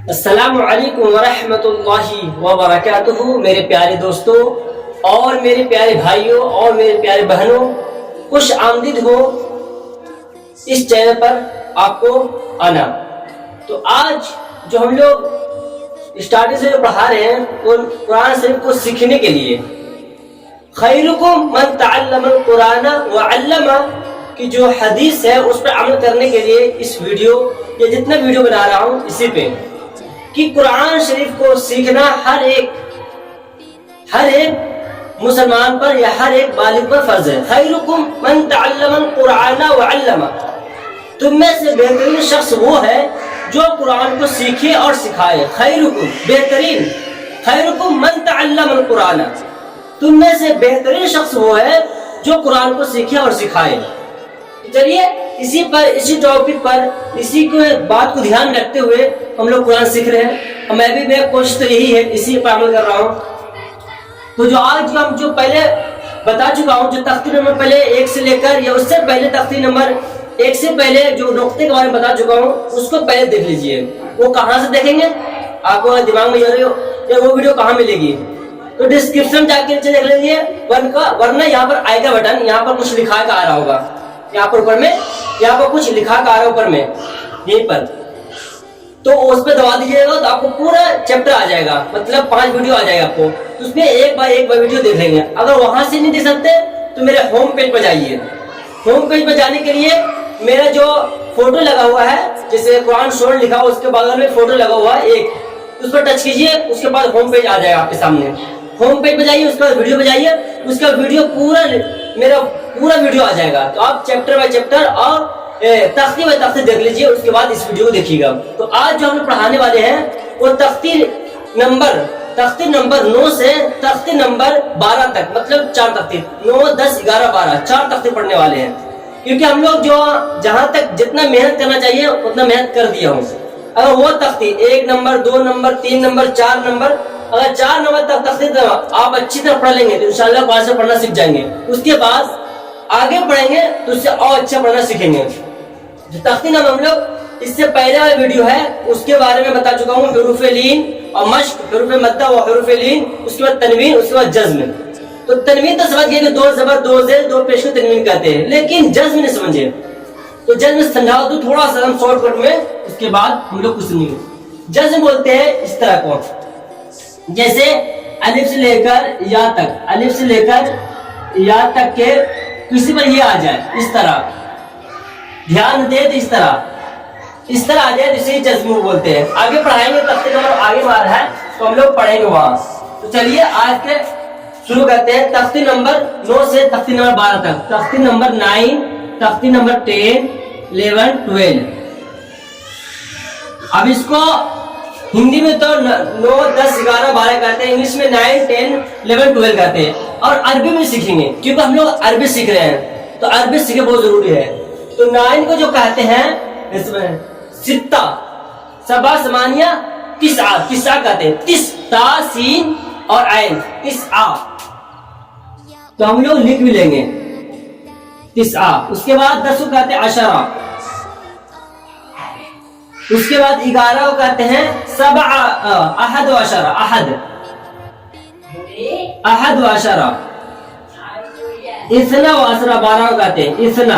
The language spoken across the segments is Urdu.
السلام علیکم ورحمۃ اللہ وبرکاتہ۔ میرے پیارے دوستوں اور میرے پیارے بھائیوں اور میرے پیارے بہنوں، خوش آمدید ہو اس چینل پر آپ کو آنا۔ تو آج جو ہم لوگ اسٹارٹنگ سے جو پڑھا رہے ہیں وہ قرآن شریف کو سیکھنے کے لیے خیرکم من تعلم القرآن وعلمہ کی جو حدیث ہے اس پر عمل کرنے کے لیے اس ویڈیو یا جتنا ویڈیو بنا رہا ہوں اسی پہ کہ قرآن شریف کو سیکھنا ہر ایک مسلمان پر یا ہر ایک بالغ پر فرض ہے۔ خیرکم من تعلم القرآن وعلمہ، تم میں سے بہترین شخص وہ ہے جو قرآن کو سیکھے اور سکھائے۔ خیرکم بہترین، خیرکم من تعلم القرآن، تم میں سے بہترین شخص وہ ہے جو قرآن کو سیکھے اور سکھائے۔ چلیے اسی ٹاپک پر اسی کو بات کو دھیان رکھتے ہوئے ہم لوگ قرآن سیکھ رہے ہیں، اور میں کوشش تو یہی ہے اسی پر عمل کر رہا ہوں۔ تو جو آج ہم جو پہلے بتا چکا ہوں، جو تختی نمبر پہلے 1 سے لے کر یا اس سے پہلے تختی نمبر 1 سے پہلے جو نقطے کے بارے میں بتا چکا ہوں اس کو پہلے دیکھ لیجئے۔ وہ کہاں سے دیکھیں گے؟ آپ کو دماغ میں وہ ویڈیو کہاں ملے گی؟ تو ڈسکرپشن جا کے نیچے دیکھ لیجیے، ورنہ یہاں پر آئے گا بٹن، یہاں پر کچھ لکھا کا آ رہا ہوگا، یہاں پر اوپر میں یہاں پر کچھ لکھا کا آ رہا ہے اوپر میں یہیں پر، تو اس پہ دبا دیجیے گا تو آپ کو پورا چیپٹر آ جائے گا، مطلب 5 ویڈیو آ جائے گا آپ کو، تو اس میں ایک بار ویڈیو دیکھ لیں گے۔ اگر وہاں سے نہیں دیکھ سکتے تو میرے ہوم پیج پر جائیے۔ ہوم پیج پر جانے کے لیے میرا جو فوٹو لگا ہوا ہے، جیسے قرآن شور لکھا ہوا اس کے بغل میں فوٹو لگا ہوا ہے ایک، اس پر ٹچ کیجیے، اس کے بعد ہوم پیج آ جائے گا آپ کے سامنے۔ ہوم پیج پہ جائیے، اس کے بعد ویڈیو پہ جائیے، اس کا ویڈیو میرا پورا ویڈیو آ جائے گا، تو آپ چیپٹر بائی چیپٹر اور تختی بائی تختی دیکھ لیجیے، اس کے بعد اس ویڈیو کو دیکھیے گا۔ تو آج جو ہم لوگ پڑھانے والے ہیں وہ تختی نمبر 9 سے تختی نمبر 12 تک، مطلب 4 تختی، 9 10 11 12 4 تختی پڑھنے والے ہیں، کیونکہ ہم لوگ جو جہاں تک جتنا محنت کرنا چاہیے اتنا محنت کر دیا ہوں۔ اگر وہ تختی 1 نمبر 2 نمبر 3 نمبر 4 نمبر، اگر 4 نمبر تک تختی آپ اچھی طرح پڑھ لیں گے تو انشاءاللہ قرآن سے پڑھنا سیکھ جائیں گے۔ اس کے بعد آگے پڑھیں گے تو اس سے اور اچھا پڑھنا سیکھیں گے۔ جو تختی نام ہم لوگ اس سے پہلے والا ویڈیو ہے اس کے بارے میں بتا چکا ہوں، حروف لین اور مشق، حروف مدہ و حروف لین، اس کے بعد تنوین، اس کے بعد جزم۔ تو تنوین تو سمجھ گئے کہ 2 زبر 2 زیر 2 پیش کو تنوین کہتے ہیں، لیکن جزم نہیں سمجھے، تو جزم سمجھاؤ تو تھوڑا سا ہم شارٹ کٹ میں، اس کے بعد ہم لوگ کچھ نہیں۔ جزم بولتے ہیں اس طرح کو، جیسے الف سے لے کر یا تک، الف سے لے کر یا تک کے کسی پر یہ آ جائے، اس طرح دھیان دے تو اس طرح آ جائے تو اسے جزم بولتے ہیں۔ آگے پڑھائیں گے، تختی نمبر آگے بار ہے تو ہم لوگ پڑھیں گے وہاں۔ تو چلیے آج کے شروع کرتے ہیں تختی نمبر 9 سے تختی نمبر 12 تک، تختی نمبر 9، تختی نمبر 10 11 12۔ اب اس کو ہندی میں تو 9 10 11 12 کہتے ہیں، انگلش میں 9 10 11 12 کہتے ہیں، اور عربی میں سیکھیں گے کیونکہ ہم لوگ عربی سیکھ رہے ہیں، تو عربی سیکھنا بہت ضروری ہے۔ تو 9 کو جو کہتے ہیں اس میں 6 7 8 9 9 کہتے ہیں، 9 تا سین اور عین 9۔ تو ہم لوگ لکھ بھی لیں گے 9۔ اس کے بعد 10 کو کہتے ہیں 10، اس کے بعد 11 کو کہتے ہیں 7 احد و 10، احد و 10، 12 و 10 12 کو کہتے ہیں اثنا،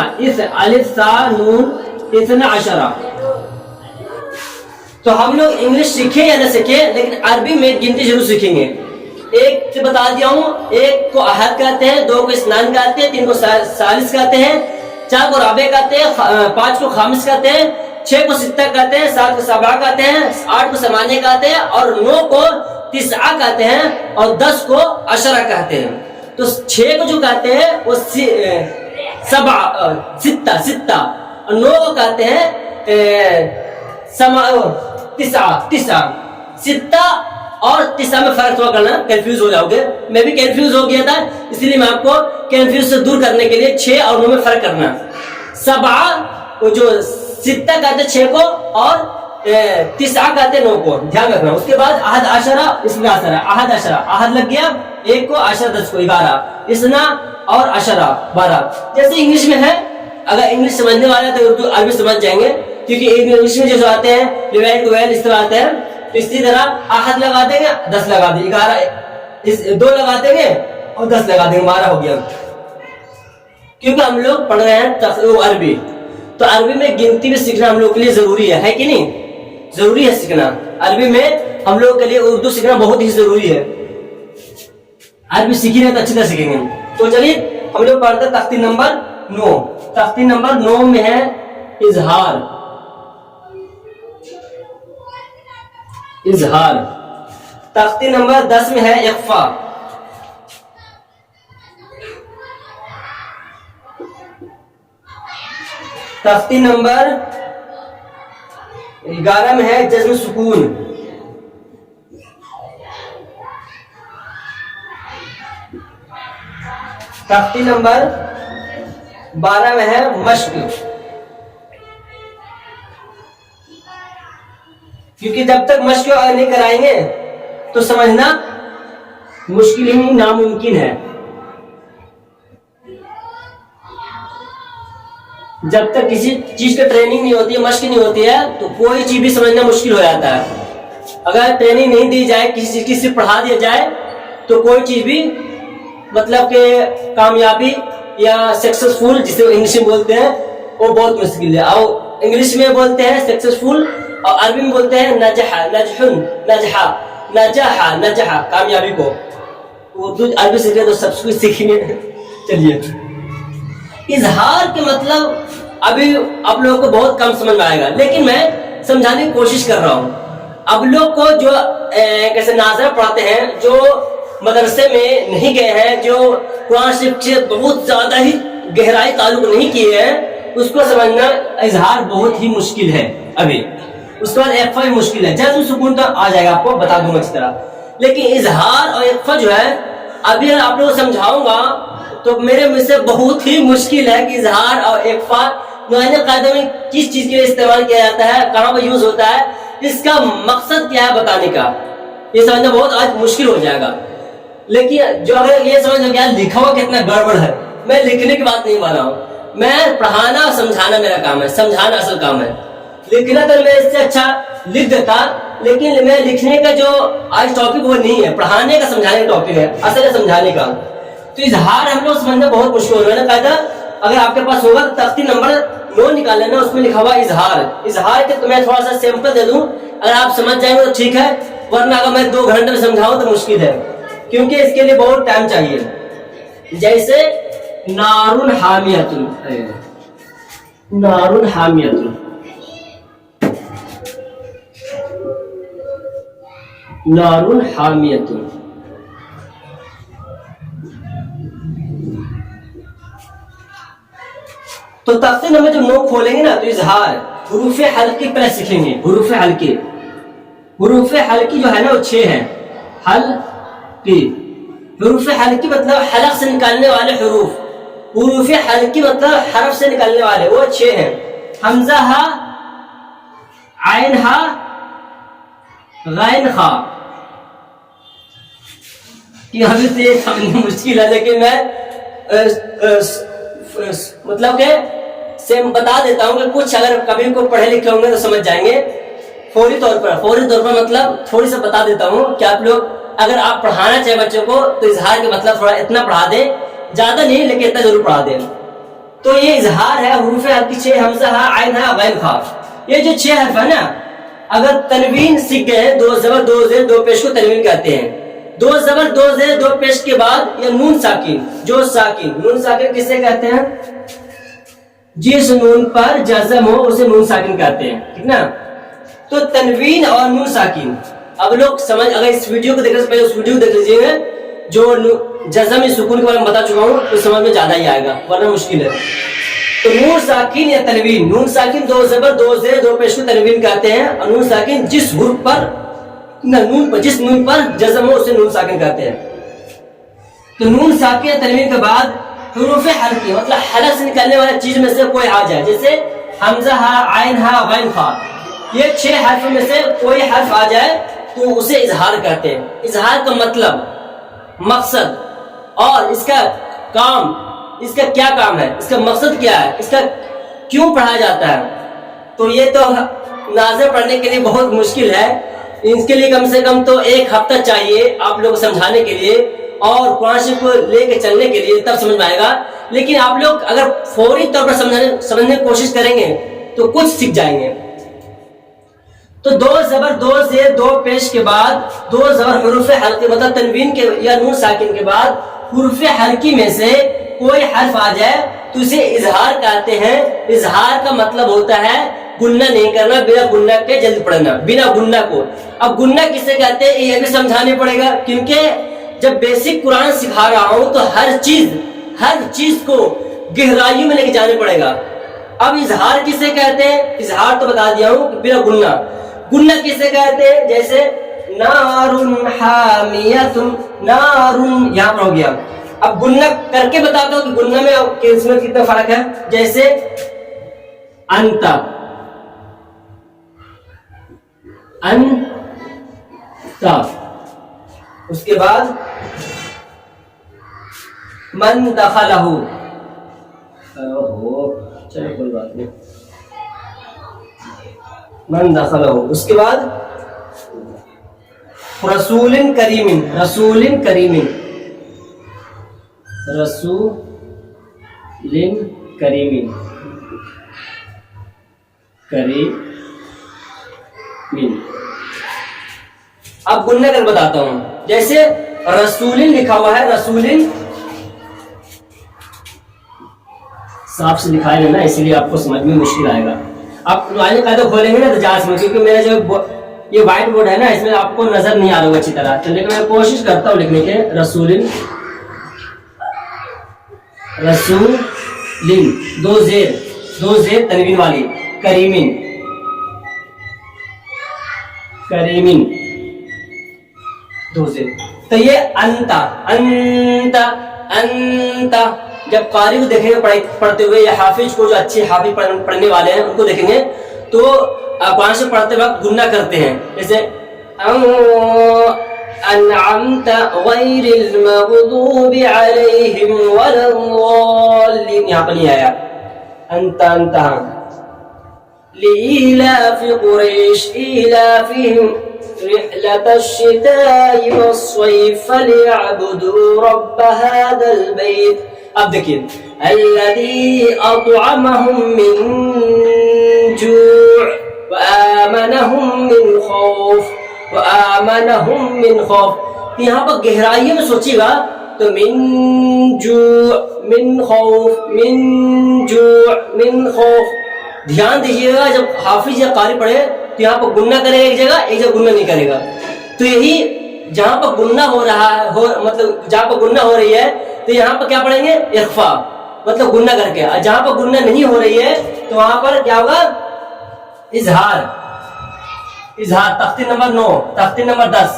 الف سا نون 12۔ تو ہم لوگ انگلش سیکھیں یا نہ سیکھیں لیکن عربی میں گنتی ضرور سیکھیں گے۔ 1 سے بتا دیا ہوں، 1 کو احد کہتے ہیں، 2 کو اسنان کہتے ہیں، 3 کو ثالث کہتے ہیں، 4 کو رابع کہتے ہیں، 5 کو خامس کہتے ہیں، 6 کو ستہ کہتے ہیں، 7 کو سبعہ کہتے ہیں، 8 کو ثمانیہ کہتے ہیں، اور 9 کو تسعہ کہتے ہیں، اور 10 کو عشرہ کہتے ہیں۔ تو 6 کو جو کہتے ہیں وہ 7 اور 9 کو کہتے ہیں 9 6 اور 9 میں فرق ہوا کرنا، کنفیوز ہو جاؤ گے، میں بھی کنفیوز ہو گیا تھا، اس لیے میں آپ کو کنفیوز سے دور کرنے کے لیے 6 اور 9 میں فرق کرنا۔ 7 وہ جو 6 کہتے ہیں 6 کو، اور 9 کہتے ہیں 9 کو، دھیان رکھنا۔ اس کے بعد احد عشرہ، اس میں احد عشرہ، احد لگ گیا 1 کو، عشرہ 10 کو، 11، اسنا اور عشرہ 12۔ جیسے انگلش میں ہے، اگر انگلش سمجھنے والا ہے تو اردو عربی سمجھ جائیں گے، کیونکہ انگلش میں جو آتے ہیں 11 12 اس طرح آتے ہیں، تو اسی طرح احد لگا دیں گے 10 لگا دیں گے، 11 2 لگا دیں گے اور 10 لگا دیں گے، 12 ہو گیا. کیونکہ ہم لوگ پڑھ رہے ہیں عربی، تو عربی میں گنتی بھی سیکھنا ہم لوگ کے لیے ضروری ہے کہ نہیں؟ ضروری ہے سیکھنا. عربی میں ہم لوگ کے لیے اردو سیکھنا بہت ہی ضروری ہے. عربی سیکھی رہے تو اچھی طرح سیکھیں گے. تو چلیے ہم لوگ پڑھتے ہیں تختی نمبر 9. تختی نمبر 9 میں ہے اظہار. اظہار. تختی نمبر 10 میں ہے اخفا. تختی نمبر 11 میں ہے جزم سکون. تختی نمبر 12 میں ہے مشق. کیونکہ جب تک مشق نہیں کرائیں گے تو سمجھنا مشکل ہی ناممکن ہے. جب تک کسی چیز کا ٹریننگ نہیں ہوتی ہے، مشق نہیں ہوتی ہے، تو کوئی چیز بھی سمجھنا مشکل ہو جاتا ہے. اگر ٹریننگ نہیں دی جائے، کسی چیز کی صرف پڑھا دیا جائے تو کوئی چیز بھی مطلب کہ کامیابی یا سکسیسفل جسے انگلش میں بولتے ہیں وہ بہت مشکل ہے. اور انگلش میں بولتے ہیں سکسیسفل اور عربی میں بولتے ہیں نجح نجحا نجحا نجحا کامیابی کو. اردو عربی سیکھ رہے تو سب کچھ سیکھیں گے. چلیے اظہار کے مطلب ابھی آپ لوگوں کو بہت کم سمجھ میں آئے گا، لیکن میں سمجھانے کی کوشش کر رہا ہوں. اب لوگ کو جو کیسے ناظرہ پڑھاتے ہیں، جو مدرسے میں نہیں گئے ہیں، جو قرآن شریف سے بہت زیادہ ہی گہرائی تعلق نہیں کیے ہیں، اس کو سمجھنا اظہار بہت ہی مشکل ہے. ابھی اس کے بعد اخفا بھی مشکل ہے. جزم سکون تو آ جائے گا، آپ کو بتا دوں گا اچھی طرح. لیکن اظہار اور اخفا جو ہے ابھی آپ لوگوں کو سمجھاؤں گا تو میرے مجھ سے بہت ہی مشکل ہے کہ اظہار اور اخفا نوعین قاعدے میں کس چیز کے لیے استعمال کیا جاتا ہے، کہاں پر یوز ہوتا ہے، اس کا مقصد کیا ہے بتانے کا، یہ سمجھنا بہت آج مشکل ہو جائے گا. لیکن جو اگر یہ سمجھ گیا لکھا ہوا کتنا گڑبڑ ہے، میں لکھنے کی بات نہیں مانا ہوں. میں پڑھانا اور سمجھانا میرا کام ہے، سمجھانا اصل کام ہے. لکھنا تو میں اس سے اچھا لکھ دیتا، لیکن میں لکھنے کا جو آج ٹاپک وہ نہیں ہے، پڑھانے کا سمجھانے کا ٹاپک ہے، اصل ہے سمجھانے کا. تو اظہار ہم لوگ سمجھنا بہت مشکل ہو رہا ہے. قاعدہ اگر آپ کے پاس ہوگا تو تختی نمبر 9 نکال لینا، اس میں لکھا ہوا اظہار. اظہار کے تو میں تھوڑا سا سیمپل دے دوں، اگر آپ سمجھ جائیں گے تو ٹھیک ہے، ورنہ اگر میں 2 گھنٹے میں سمجھاؤں تو مشکل ہے، کیونکہ اس کے لیے بہت ٹائم چاہیے. جیسے نار حامیۃ، نار حامیۃ، نار حامیۃ. تو تختی نمبر جب 9 کھولیں گے نا تو اظہار حروف حلقی پہلے سیکھیں گے. حروف حلقی، حروف حلقی جو ہے نا وہ 6 ہیں. حلقی، حروف حلقی مطلب حلق سے نکالنے والے حروف. حروف حلقی مطلب حرف سے نکالنے والے، وہ 6 ہیں. حمزہ ہا، عین ہا، غین خا. کہ ابھی تو یہ سمجھنا مشکل ہے، لیکن میں مطلب کہ سے بتا دیتا ہوں کہ کچھ اگر کبھی کو پڑھے لکھے ہوں گے تو سمجھ جائیں گے. فوری طور پر مطلب تھوڑی سا بتا دیتا ہوں کہ آپ لوگ اگر آپ پڑھانا چاہیں بچوں کو تو اظہار کے مطلب تھوڑا اتنا پڑھا دیں، زیادہ نہیں لیکن اتنا ضرور پڑھا دیں. تو یہ اظہار ہے حروف حلقی 6، حمزہ ہا، عین ہا، غین خا. یہ جو 6 حرف ہے نا، اگر تنوین سیکھ گئے، 2 زبر 2 زیر 2 پیش کو تنوین کہتے ہیں. 2 زبر 2 زیر 2 پیش کے بعد یہ نون ساکن، جو ساکن، نون ساکن کسے کہتے ہیں؟ جس نون پر جزم ہو اسے نون ساکن کہتے ہیں، ٹھیک نا. تو تنوین اور نون ساکن اب لوگ سمجھ، اگر اس ویڈیو کو دیکھنے سے پہلے اس ویڈیو کو دیکھ لیجیے گا جو جزم یا سکون کے بارے میں بتا چکا ہوں، تو سمجھ میں زیادہ ہی آئے گا، ورنہ مشکل ہے. تو نون ساکن یا تنوین، نون ساکن 2 زبر 2 زیر 2 پیش کو تنوین کہتے ہیں، اور نون ساکن جس حرف پر جس نون پر جزم ہو اسے نون ساکن کہتے ہیں. تو نون ساکن یا تنوین کے بعد حروف حلقی مطلب حلق سے نکلنے والی چیز میں سے کوئی آ جائے، جیسے حمزہ ہا، عین ہا، غین خا. یہ 6 حرف میں سے کوئی حرف آ جائے تو اسے اظہار کہتے ہیں. اظہار کا مطلب، مقصد اور اس کا کام، اس کا کیا کام ہے، اس کا مقصد کیا ہے، اس کا کیوں پڑھا جاتا ہے، تو یہ تو ناظر پڑھنے کے لیے بہت مشکل ہے. اس کے لیے کم سے کم تو 1 ہفتہ چاہیے آپ لوگ کو سمجھانے کے لیے اور قرآن شریف کو لے کے چلنے کے لیے، تب سمجھ میں آئے گا. لیکن آپ لوگ اگر فوری طور پر سمجھنے کی کوشش کریں گے تو کچھ سیکھ جائیں گے. تو 2 زبر 2 زیر 2 پیش کے بعد 2 زبر حروف حلقی مطلب تنوین کے یا نون ساکن کے بعد حروف حلقی میں سے کوئی حرف آ جائے تو اسے اظہار کہتے ہیں. اظہار کا مطلب ہوتا ہے گننا نہیں کرنا، بنا گننا کے جلد پڑھنا، بنا گننا کو. اب گننا کسے کہتے ہیں یہ بھی سمجھانے پڑے گا، کیونکہ جب بیسک قرآن سکھا رہا ہوں تو ہر چیز کو گہرائیوں میں لے کے جانے پڑے گا. اب اظہار کسے کہتے ہیں؟ اظہار تو بتا دیا ہوں بنا گننا. گننا کسے کہتے ہیں؟ جیسے نارن حامیت، نارن یہاں پر ہو گیا. اب گننا کر کے بتاتا ہوں کہ گننا میں اس میں کتنا فرق ہے. جیسے انت، انت، اس کے بعد من دخلہ، چلو کوئی بات نہیں، من دخلہ. اس کے بعد رسول کریم، رسول کریم، رسول کریم، کریم. اب گننا کر بتاتا ہوں. جیسے رسول لکھا ہوا ہے، رسول صاف سے لکھا ہے نا، اس لیے آپ کو سمجھ میں مشکل آئے گا. آپ قاعدہ قاعدہ کھولیں گے نا تو جانچ میں، کیونکہ میرا جو یہ وائٹ بورڈ ہے نا اس میں آپ کو نظر نہیں آ رہا ہوگا اچھی طرح. لیکن میں کوشش کرتا ہوں لکھنے کے. رسول، رسول 2 زیر تنوین والی، کریمن، کریمن 2 زیر. تو یہ انتا، انتا، انتا. جب قاری کو دیکھیں گے پڑھتے ہوئے یا حافظ کو، جو اچھے حافظ پڑھنے والے ہیں ان کو دیکھیں گے تو قرآن سے پڑھتے وقت گننا کرتے ہیں. جیسے انعمت غیر المغضوب علیہم ولا الضالین، یہاں پر نہیں آیا انتا انتا. لإيلاف قريش إيلافهم رحلة الشتاء والصيف فليعبدوا رب هذا البيت. اب دیکھیے الذي أطعمهم من جوع وآمنهم من خوف، وآمنهم من خوف. یہاں پر گہرائیوں میں سوچیے گا تو من جوع، من خوف، من جوع، من خوف. دھیان دیجیے گا جب حافظ یا قاری پڑھے تو یہاں پر گننا کرے گا ایک جگہ گننا نہیں کرے گا. تو یہی جہاں پر گننا ہو رہا ہے، مطلب جہاں پر گننا ہو رہی ہے تو یہاں پر کیا پڑھیں گے؟ اخفا، مطلب گننا کر کے. جہاں پر گننا نہیں ہو رہی ہے تو وہاں پر کیا ہوگا؟ اظہار. اظہار تختی نمبر 9، تختی نمبر 10.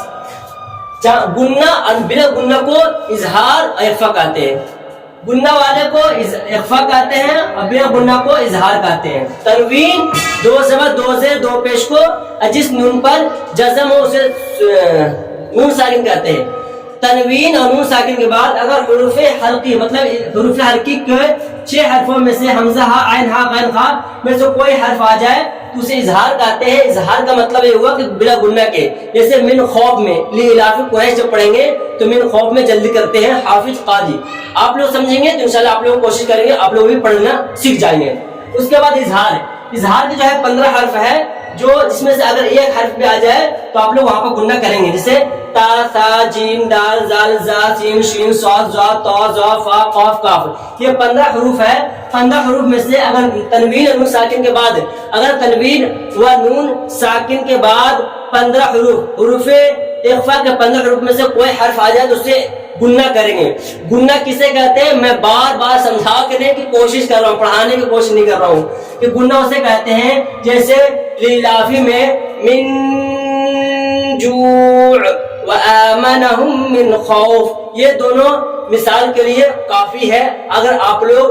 گننا بنا گننا کو اظہار اور اخفا کہتے ہیں. گننا والے کو اخفا کہتے ہیں اور بنا گننا کو اظہار کہتے ہیں. تنوین 2 زبر 2 زیر 2 پیش کو جس نون پر جزم ہو اسے نون ساکن کہتے ہیں. تنوین اور نون ساکن کے بعد اگر حروف حلقی مطلب حروف حلقی کے 6 حرفوں میں سے حمزہ، ہا، عین، ہا، غین، خا میں سے کوئی حرف آ جائے تو اسے اظہار کہتے ہیں. اظہار کا مطلب یہ ہوا کہ بلا گننا کے. جیسے من خوف میں لإلاف قریش جب پڑھیں گے تو من خوف میں جلدی کرتے ہیں حافظ قاضی. آپ لوگ سمجھیں گے تو انشاءاللہ آپ لوگ کوشش کریں گے، آپ لوگ بھی پڑھنا سیکھ جائیں گے. اس کے بعد اظہار. اظہار کے جو ہے 15 حرف ہے، جو جس میں سے اگر ایک حرف بھی آ جائے تو آپ لوگ وہاں پر گننا کریں گے. جیسے تا، ثا، جیم، دال، زال، زا، سین، شین، صاد، ضاد، طا، ظا، فا، قاف، کاف. یہ 15 حروف ہے. 15 حروف میں سے اگر تنوین اور نون ساکن کے بعد، اگر تنوین و نون ساکن کے بعد 15 حروف اخفا کے 15 حروف میں سے کوئی حرف آ جائے تو اسے گننا کریں گے. گننا کسے کہتے ہیں؟ میں بار بار سمجھا کرنے کی کوشش کر رہا ہوں، پڑھانے کی کوشش نہیں کر رہا ہوں. کہ گننا اسے کہتے ہیں جیسے لإلافی میں من جوع وآمنهم من خوف. یہ دونوں مثال کے لیے کافی ہے. اگر آپ لوگ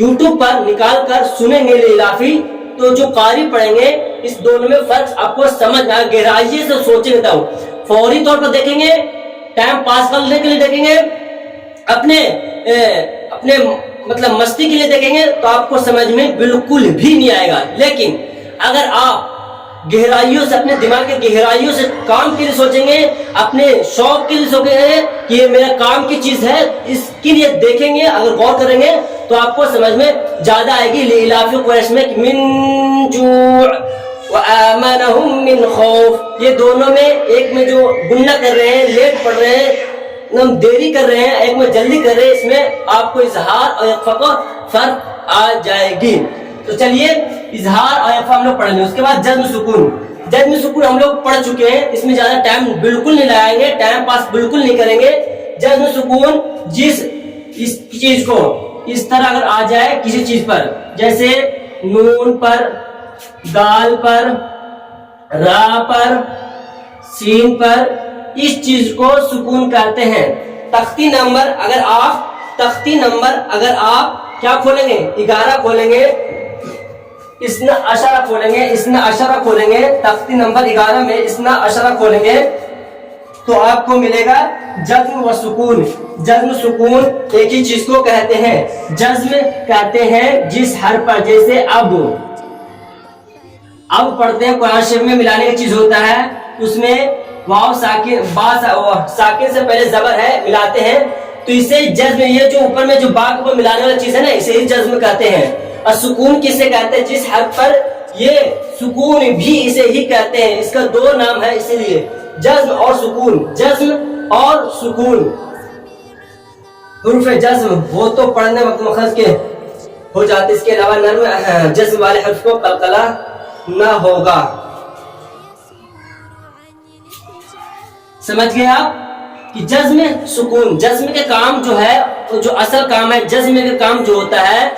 یوٹیوب پر نکال کر سنیں گے لإلافی تو جو قاری پڑھیں گے اس دونوں میں فرق آپ کو سمجھ آئے. گہرائی سے سوچیں گے تو فوری طور پر دیکھیں گے، ٹائم پاس کرنے کے لیے دیکھیں گے، اپنے مطلب مستی کے لیے دیکھیں گے تو آپ کو سمجھ میں بالکل بھی نہیں آئے گا. لیکن اگر آپ گہرائیوں سے, اپنے دماغ کے گہرائیوں سے کام کے لیے سوچیں گے, اپنے شوق کے لیے سوچیں گے کہ یہ میرا کام کی چیز ہے, اس کے لیے دیکھیں گے, اگر غور کریں گے تو آپ کو سمجھ میں زیادہ آئے گی. لإلاف قریش میں من جوع وآمنهم من خوف, یہ دونوں میں ایک میں جو گنہ کر رہے ہیں, لیٹ پڑھ رہے ہیں, ہم دیری کر رہے ہیں, ایک میں جلدی کر رہے ہیں, اس میں آپ کو اظہار اور اخفاء کا فرق آ جائے گی. تو چلیے اظہار اور اخفاء ہم لوگ پڑھیں گے. اس کے بعد جزم سکون. جزم سکون ہم لوگ پڑھ چکے ہیں, اس میں زیادہ ٹائم بالکل نہیں لگائیں گے, ٹائم پاس بالکل نہیں کریں گے. جزم سکون جس اس چیز کو اس طرح اگر آ جائے کسی چیز پر, جیسے نون پر, دال پر, را پر, سین پر, اس چیز کو سکون کہتے ہیں. تختی نمبر اگر آپ کیا کھولیں گے, 11 کھولیں گے, اسنا اشارہ کھولیں گے, اسنا اشارہ کھولیں گے, تختی نمبر 11 میں اسنا اشارہ کھولیں گے تو آپ کو ملے گا جزم و سکون. جزم سکون ایک ہی چیز کو کہتے ہیں. جزم کہتے ہیں جس حرف پر, جیسے اب پڑھتے ہیں قرآن شریف میں ملانے کی چیز ہوتا ہے, اس میں واو ساکن, با ساکن سے پہلے زبر ہے, ملاتے ہیں تو اسے جزم, یہ جو اوپر میں جو با کے اوپر ملانے والی چیز ہے نا, اسے ہی جزم کہتے ہیں. اور سکون کسے کہتے ہیں, جس حرف پر یہ سکون بھی اسے ہی کہتے ہیں. اس کا 2 نام ہے اسی لیے, جزم اور سکون. جزم اور سکون حروف جزم وہ تو پڑھنے وقت مخرج کے ہو جاتے, اس کے علاوہ نرم جزم والے حرف کو قلقلہ نہ ہوگا. سمجھ گئے آپ کہ جزم سکون, جزم کے کام جو ہے, جو اصل کام ہے جزم کے کام جو ہوتا ہے,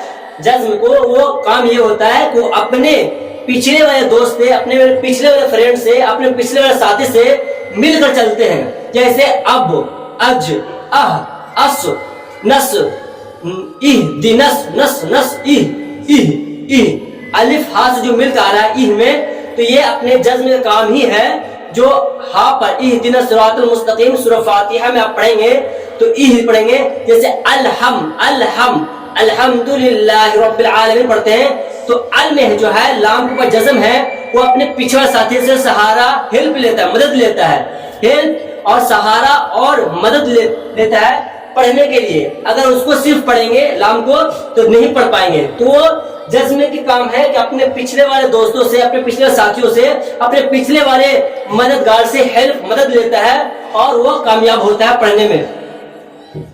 جزم کو وہ کام یہ ہوتا ہے کہ وہ اپنے پچھلے والے دوست سے, اپنے پچھلے والے فرینڈ سے, اپنے پچھلے والے ساتھی سے مل کر چلتے ہیں. جیسے اب, اج, اس, نس, دنس, نس, نس, الف ہا سے جو مل کر آ رہا ہے میں, تو یہ اپنے جزم کا کام ہی ہے. جو ہا پر اہدنا الصراط المستقیم سورہ فاتحہ میں آپ پڑھیں گے تو پڑھیں گے, جیسے الحمدللہ رب العالمین پڑھتے ہیں تو ال میں جو ہے لام کے اوپر جزم ہے, وہ اپنے پچھڑا ساتھی سے سہارا ہیلپ لیتا ہے, مدد لیتا ہے, ہیلپ اور سہارا اور مدد لیتا ہے پڑھنے کے لیے. اگر اس کو صرف پڑھیں گے لام کو تو نہیں پڑھ پائیں گے. تو وہ جزم کی کام ہے کہ اپنے پچھلے والے دوستوں سے, اپنے پچھلے ساتھیوں سے, اپنے پچھلے والے مددگار سے مدد لیتا ہے اور وہ کامیاب ہوتا ہے پڑھنے میں.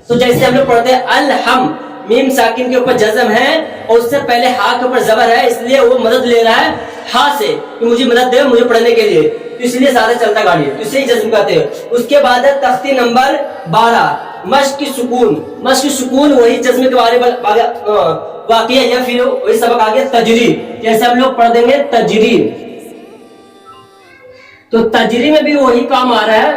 تو جیسے ہم لوگ پڑھتے ہیں الحم, میم ساکن کے اوپر جزم ہے اور اس سے پہلے ہا کے اوپر زبر ہے, اس لیے وہ مدد لے رہا ہے ہا سے کہ مجھے مدد دے مجھے پڑھنے کے لیے, تو اس لیے سادہ چلتا گاڑی, تو اسے ہی جزم کہتے ہیں. اس کے بعد ہے تختی نمبر 12 مشق کی سکون. مشق کی سکون وہی جزم کے بارے میں واقعہ یا پھر وہی سبق آگے تجرید. جیسے ہم لوگ پڑھ دیں گے تجرید, تو تجرید میں بھی وہی کام آ رہا ہے.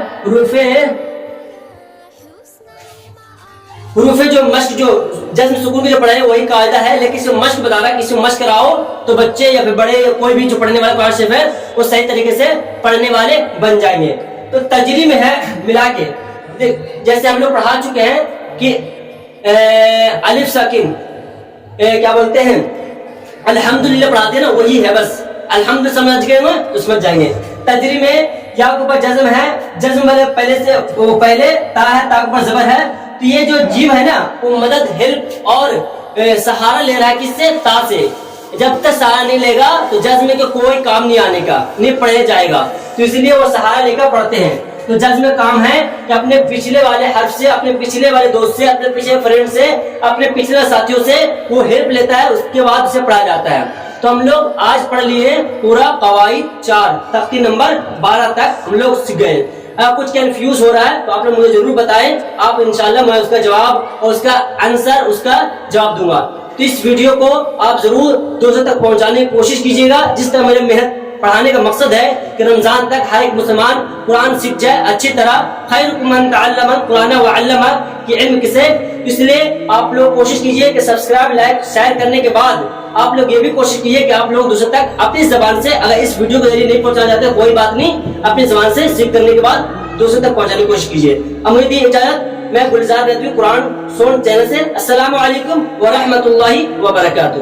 حروف جو مشق, جو جزم سکون کی جو پڑھائی وہی قاعدہ ہے, لیکن اس کو مشق بتا رہا ہے کہ اس کو مشق کراؤ تو بچے یا پھر بڑے یا کوئی بھی جو پڑھنے والے قرآن شریف ہے وہ صحیح طریقے سے پڑھنے والے بن جائیں گے. تو تجرید میں ہے ملا کے, جیسے ہم لوگ پڑھا چکے ہیں کہ الف ساکن کیا بولتے ہیں الحمدللہ پڑھاتے ہیں نا, وہی ہے بس. الحمد سمجھ گئے نا تو سمجھ جائیں گے. تجرید میں یا کے اوپر جزم ہے, جزم والے پہلے سے وہ پہلے تا ہے, تا کے اوپر زبر ہے, تو یہ جو جیم ہے نا وہ مدد ہیلپ اور سہارا لے رہا ہے کس سے, تا سے. جب تک سہارا نہیں لے گا تو جزم کے کوئی کام نہیں آنے کا, نہیں پڑھے جائے گا, تو اس لیے وہ سہارا لے کر پڑھتے ہیں. تو جزم کا کام ہے کہ اپنے پچھلے والے حرف سے, اپنے پچھلے والے دوست سے, اپنے پچھلے فرینڈ سے, اپنے پچھلے ساتھیوں سے وہ ہیلپ لیتا ہے, اس کے بعد اسے پڑھایا جاتا ہے. تو ہم لوگ آج پڑھ لیے پورا قواعد 4 تختی نمبر 12 تک ہم لوگ سیکھ گئے. کچھ کنفیوز ہو رہا ہے تو آپ لوگ مجھے ضرور بتائیں, آپ انشاءاللہ میں اس کا جواب اور اس کا آنسر, اس کا جواب دوں گا. تو اس ویڈیو کو آپ ضرور دوستوں تک پہنچانے کی کوشش کیجیے گا. جس طرح میرے محنت پڑھانے کا مقصد ہے کہ رمضان تک ہر ایک مسلمان قرآن سیکھ جائے اچھی طرح. خیرکم من تعلم القرآن وعلمہ کی علم کسے. اس لیے آپ لوگ کوشش کیجئے کہ سبسکرائب, لائک, شیئر کرنے کے بعد آپ لوگ یہ بھی کوشش کیجئے کہ آپ لوگ دوسرے تک اپنی زبان سے, اگر اس ویڈیو کے ذریعے نہیں پہنچانا چاہتے کوئی بات نہیں, اپنی زبان سے سیکھ کرنے کے بعد دوسرے تک پہنچانے کی کوشش کیجئے. اب مجھے دی اجازت, میں گلزار رہتی ہوں قرآن سون چینل سے. السلام علیکم ورحمۃ اللہ وبرکاتہ.